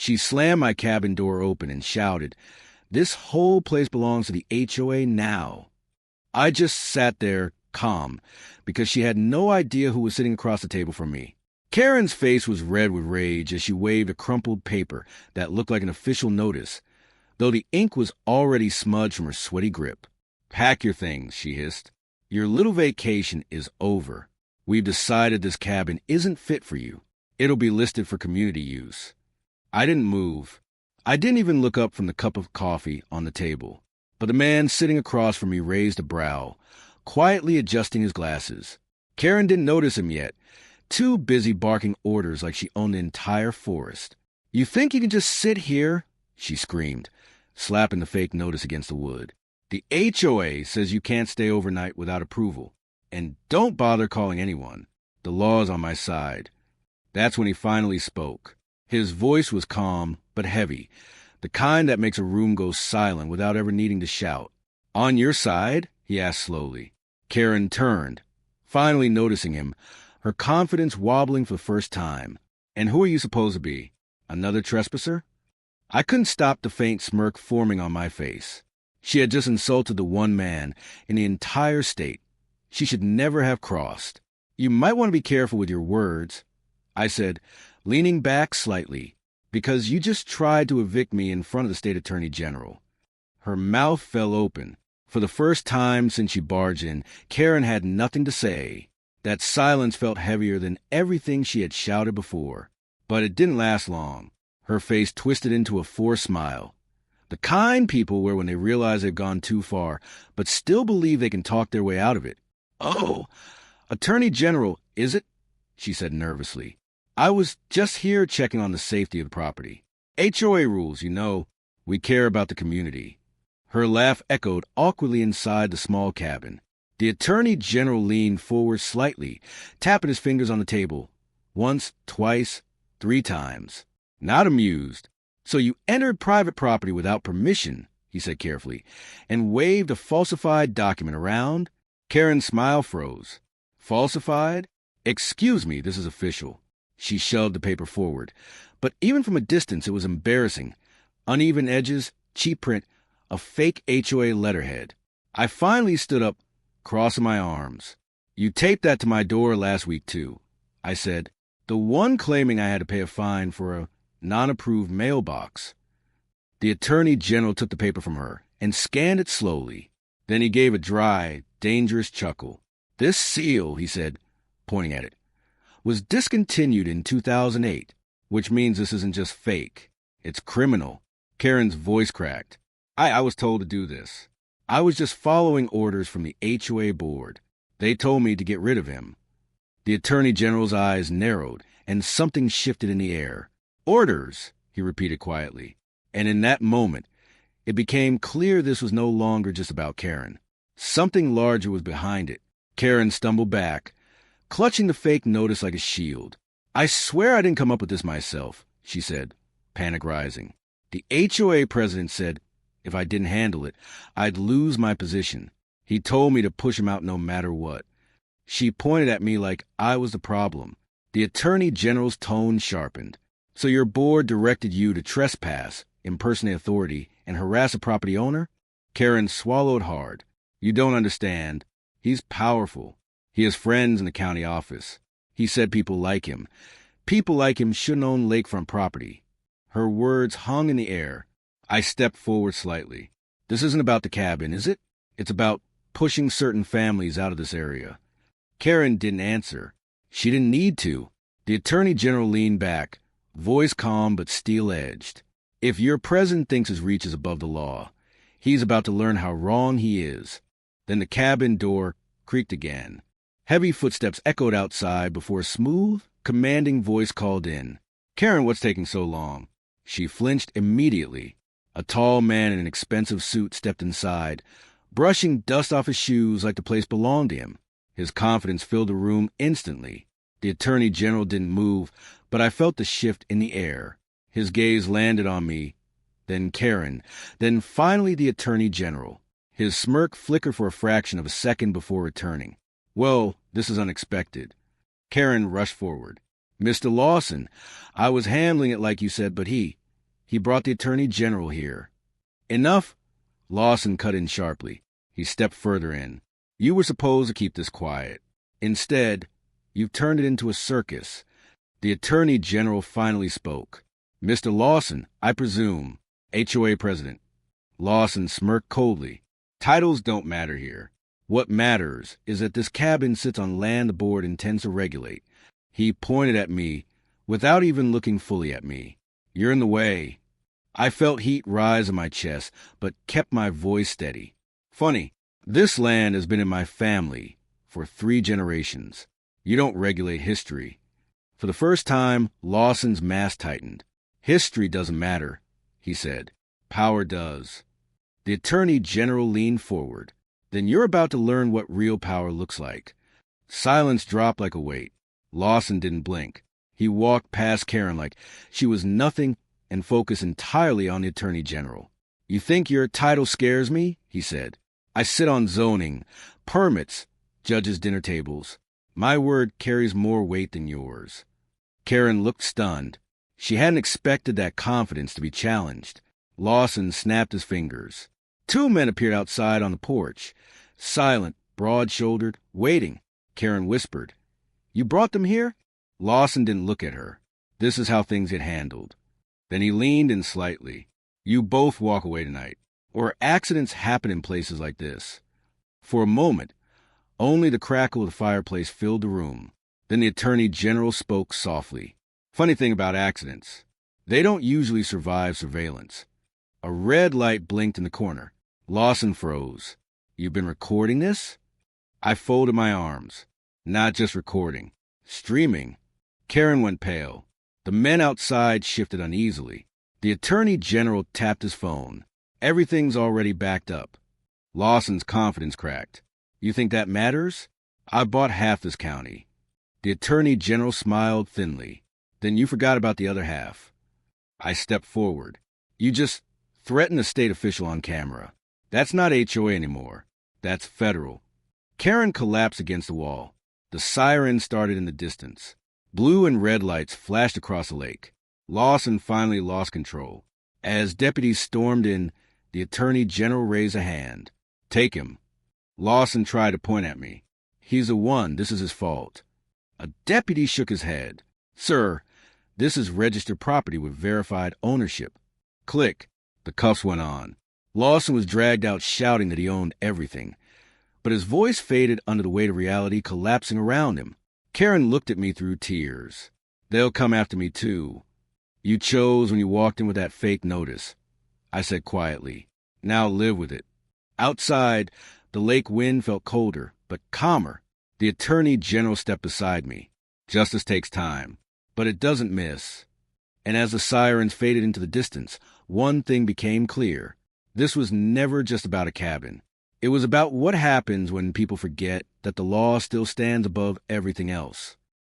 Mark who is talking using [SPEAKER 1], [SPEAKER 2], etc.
[SPEAKER 1] She slammed my cabin door open and shouted, "This whole place belongs to the HOA now." I just sat there, calm, because she had no idea who was sitting across the table from me. Karen's face was red with rage as she waved a crumpled paper that looked like an official notice, though the ink was already smudged from her sweaty grip. "Pack your things," she hissed. "Your little vacation is over. We've decided this cabin isn't fit for you. It'll be listed for community use." I didn't move. I didn't even look up from the cup of coffee on the table. But the man sitting across from me raised a brow, quietly adjusting his glasses. Karen didn't notice him yet, too busy barking orders like she owned the entire forest. "You think you can just sit here?" she screamed, slapping the fake notice against the wood. "The HOA says you can't stay overnight without approval. And don't bother calling anyone. The law's on my side." That's when he finally spoke. His voice was calm but heavy, the kind that makes a room go silent without ever needing to shout. "On your side?" he asked slowly. Karen turned, finally noticing him, her confidence wobbling for the first time. "And who are you supposed to be? Another trespasser?" I couldn't stop the faint smirk forming on my face. She had just insulted the one man in the entire state. She should never have crossed. "You might want to be careful with your words," I said, leaning back slightly, "because you just tried to evict me in front of the state attorney general." Her mouth fell open. For the first time since she barged in, Karen had nothing to say. That silence felt heavier than everything she had shouted before. But it didn't last long. Her face twisted into a forced smile. The kind people wear when they realize they've gone too far, but still believe they can talk their way out of it. "Oh, Attorney General, is it?" she said nervously. "I was just here checking on the safety of the property. HOA rules, you know. We care about the community." Her laugh echoed awkwardly inside the small cabin. The Attorney General leaned forward slightly, tapping his fingers on the table. Once, twice, 3 times. Not amused. "So you entered private property without permission," he said carefully, "and waved a falsified document around?" Karen's smile froze. "Falsified? Excuse me, this is official." She shoved the paper forward. But even from a distance, it was embarrassing. Uneven edges, cheap print, a fake HOA letterhead. I finally stood up, crossing my arms. "You taped that to my door last week, too," I said, the one claiming I had to pay a fine for a non-approved mailbox. The Attorney General took the paper from her and scanned it slowly. Then he gave a dry, dangerous chuckle. "This seal," he said, pointing at it, "was discontinued in 2008, which means this isn't just fake. It's criminal." Karen's voice cracked. I was told to do this. I was just following orders from the HOA board. They told me to get rid of him." The Attorney General's eyes narrowed, and something shifted in the air. "Orders," he repeated quietly. And in that moment, it became clear this was no longer just about Karen. Something larger was behind it. Karen stumbled back, clutching the fake notice like a shield. "I swear I didn't come up with this myself," she said, panic rising. "The HOA president said if I didn't handle it, I'd lose my position. He told me to push him out no matter what." She pointed at me like I was the problem. The Attorney General's tone sharpened. "So your board directed you to trespass, impersonate authority, and harass a property owner?" Karen swallowed hard. "You don't understand. He's powerful. He has friends in the county office. He said people like him. People like him shouldn't own lakefront property." Her words hung in the air. I stepped forward slightly. "This isn't about the cabin, is it? It's about pushing certain families out of this area." Karen didn't answer. She didn't need to. The Attorney General leaned back, voice calm but steel-edged. "If your president thinks his reach is above the law, he's about to learn how wrong he is." Then the cabin door creaked again. Heavy footsteps echoed outside before a smooth, commanding voice called in. "Karen, what's taking so long?" She flinched immediately. A tall man in an expensive suit stepped inside, brushing dust off his shoes like the place belonged to him. His confidence filled the room instantly. The Attorney General didn't move, but I felt the shift in the air. His gaze landed on me, then Karen, then finally the Attorney General. His smirk flickered for a fraction of a second before returning. "Well, this is unexpected." Karen rushed forward. "Mr. Lawson, I was handling it like you said, but he..." He brought the Attorney General here. Enough? Lawson cut in sharply. He stepped further in. You were supposed to keep this quiet. Instead, you've turned it into a circus. The Attorney General finally spoke. Mr. Lawson, I presume. HOA President. Lawson smirked coldly. Titles don't matter here. What matters is that this cabin sits on land the board intends to regulate. He pointed at me without even looking fully at me. You're in the way. I felt heat rise in my chest, but kept my voice steady. Funny, this land has been in my family for 3 generations. You don't regulate history. For the first time, Lawson's mask tightened. History doesn't matter, he said. Power does. The Attorney General leaned forward. Then you're about to learn what real power looks like. Silence dropped like a weight. Lawson didn't blink. He walked past Karen like she was nothing and focused entirely on the Attorney General. You think your title scares me? He said. I sit on zoning, permits, judges' dinner tables. My word carries more weight than yours. Karen looked stunned. She hadn't expected that confidence to be challenged. Lawson snapped his fingers. 2 men appeared outside on the porch, silent, broad-shouldered, waiting. Karen whispered, You brought them here? Lawson didn't look at her. This is how things get handled. Then he leaned in slightly. You both walk away tonight, or accidents happen in places like this. For a moment, only the crackle of the fireplace filled the room. Then the Attorney General spoke softly. Funny thing about accidents, they don't usually survive surveillance. A red light blinked in the corner. Lawson froze. You've been recording this? I folded my arms. Not just recording. Streaming. Karen went pale. The men outside shifted uneasily. The Attorney General tapped his phone. Everything's already backed up. Lawson's confidence cracked. You think that matters? I bought half this county. The Attorney General smiled thinly. Then you forgot about the other half. I stepped forward. You just threatened a state official on camera. That's not HOA anymore. That's federal. Karen collapsed against the wall. The siren started in the distance. Blue and red lights flashed across the lake. Lawson finally lost control. As deputies stormed in, the Attorney General raised a hand. Take him. Lawson tried to point at me. He's a one. This is his fault. A deputy shook his head. Sir, this is registered property with verified ownership. Click. The cuffs went on. Lawson was dragged out shouting that he owned everything. But his voice faded under the weight of reality collapsing around him. Karen looked at me through tears. They'll come after me too. You chose when you walked in with that fake notice. I said quietly. Now live with it. Outside, the lake wind felt colder, but calmer. The Attorney General stepped beside me. Justice takes time, but it doesn't miss. And as the sirens faded into the distance, one thing became clear. This was never just about a cabin. It was about what happens when people forget that the law still stands above everything else.